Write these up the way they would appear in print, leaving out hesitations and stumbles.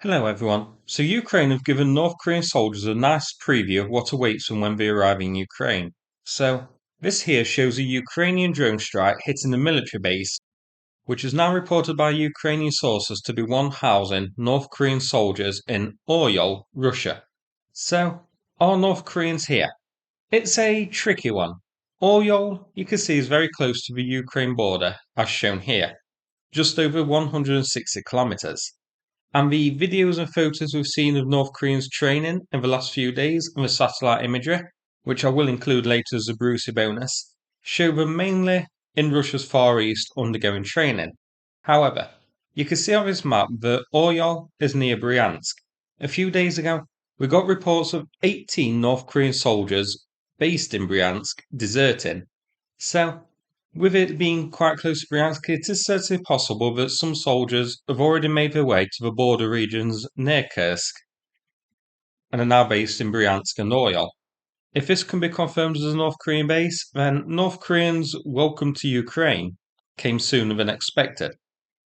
Hello everyone. So Ukraine have given North Korean soldiers a nice preview of what awaits them when they arrive in Ukraine. So this here shows a Ukrainian drone strike hitting the military base, which is now reported by Ukrainian sources to be one housing North Korean soldiers in Oryol, Russia. So are North Koreans here? It's a tricky one. Oryol, you can see, is very close to the Ukraine border, as shown here, just over 160 kilometers. And the videos and photos we've seen of North Koreans training in the last few days and the satellite imagery, which I will include later as a Brucey bonus, show them mainly in Russia's Far East undergoing training. However, you can see on this map that Oryol is near Bryansk. A few days ago, we got reports of 18 North Korean soldiers based in Bryansk deserting. So with it being quite close to Bryansk, it is certainly possible that some soldiers have already made their way to the border regions near Kursk and are now based in Bryansk and Oryol. If this can be confirmed as a North Korean base, then North Koreans' welcome to Ukraine came sooner than expected,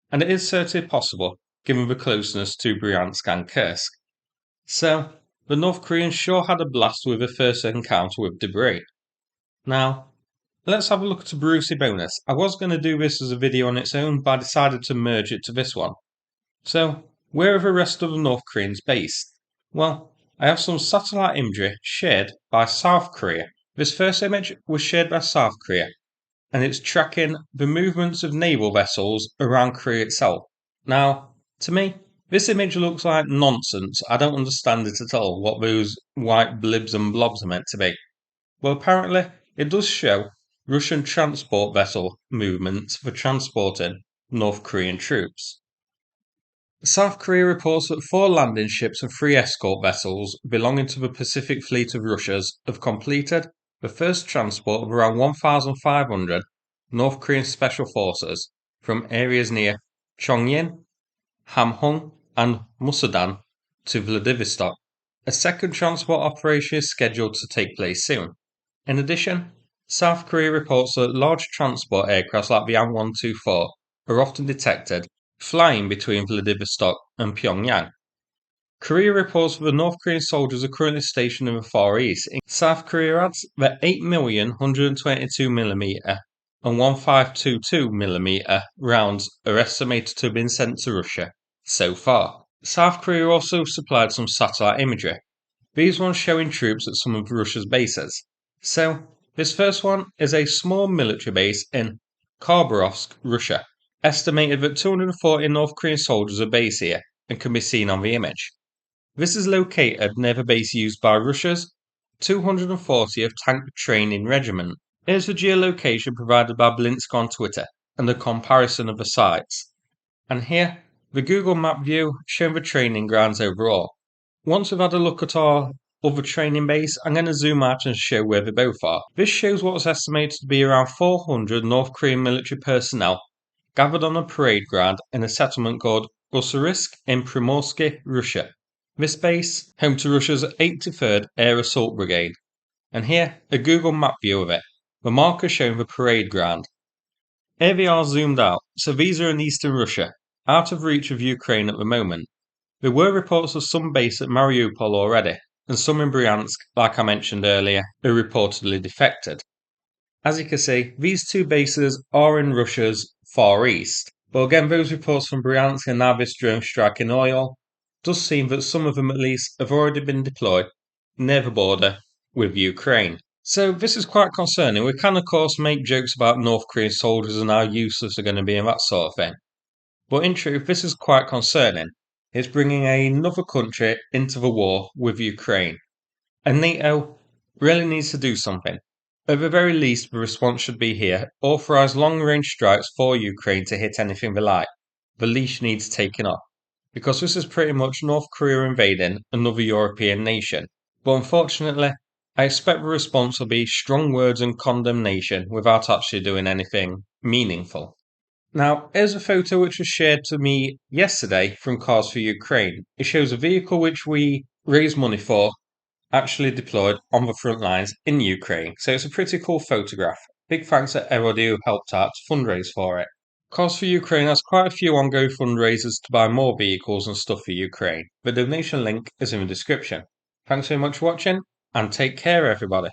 and it is certainly possible given the closeness to Bryansk and Kursk. So, the North Koreans sure had a blast with their first encounter with debris. Now, let's have a look at a Brucey bonus. I was going to do this as a video on its own, but I decided to merge it to this one. So, where are the rest of the North Koreans based? Well, I have some satellite imagery shared by South Korea. This first image was shared by South Korea, and it's tracking the movements of naval vessels around Korea itself. Now, to me, this image looks like nonsense. I don't understand it at all, what those white blibs and blobs are meant to be. Well, apparently, it does show Russian transport vessel movements for transporting North Korean troops. South Korea reports that 4 landing ships and 3 escort vessels belonging to the Pacific Fleet of Russia's have completed the first transport of around 1,500 North Korean special forces from areas near Chongnyin, Hamhung, and Musudan to Vladivostok. A second transport operation is scheduled to take place soon. In addition, South Korea reports that large transport aircraft like the An-124 are often detected flying between Vladivostok and Pyongyang. Korea reports that the North Korean soldiers are currently stationed in the Far East. South Korea adds that 8,122mm and 1522mm rounds are estimated to have been sent to Russia so far. South Korea also supplied some satellite imagery, these ones showing troops at some of Russia's bases. So, this first one is a small military base in Khabarovsk, Russia. Estimated that 240 North Korean soldiers are based here and can be seen on the image. This is located near the base used by Russia's 240th Tank Training Regiment. Here's the geolocation provided by Blinsk on Twitter and a comparison of the sites. And here, the Google Map view showing the training grounds overall. Once we've had a look at our other training base, I'm going to zoom out and show where they both are. This shows what is estimated to be around 400 North Korean military personnel gathered on a parade ground in a settlement called Ussurisk in Primorsky, Russia. This base, home to Russia's 83rd Air Assault Brigade. And here, a Google Map view of it. The marker showing the parade ground. Here they are zoomed out, so these are in eastern Russia, out of reach of Ukraine at the moment. There were reports of some base at Mariupol already, and some in Bryansk, like I mentioned earlier, who reportedly defected. As you can see, these 2 bases are in Russia's Far East, but again, those reports from Bryansk and now this drone strike in Oryol does seem that some of them at least have already been deployed near the border with Ukraine. So this is quite concerning. We can of course make jokes about North Korean soldiers and how useless they're going to be and that sort of thing. But in truth, this is quite concerning. It's bringing another country into the war with Ukraine. And NATO really needs to do something. At the very least, the response should be here authorise long range strikes for Ukraine to hit anything they like. The leash needs taking off. Because this is pretty much North Korea invading another European nation. But unfortunately, I expect the response will be strong words and condemnation without actually doing anything meaningful. Now, here's a photo which was shared to me yesterday from Cars for Ukraine. It shows a vehicle which we raised money for actually deployed on the front lines in Ukraine. So it's a pretty cool photograph. Big thanks to everybody who helped out to fundraise for it. Cause for Ukraine has quite a few ongoing fundraisers to buy more vehicles and stuff for Ukraine. The donation link is in the description. Thanks so much for watching, and take care, everybody.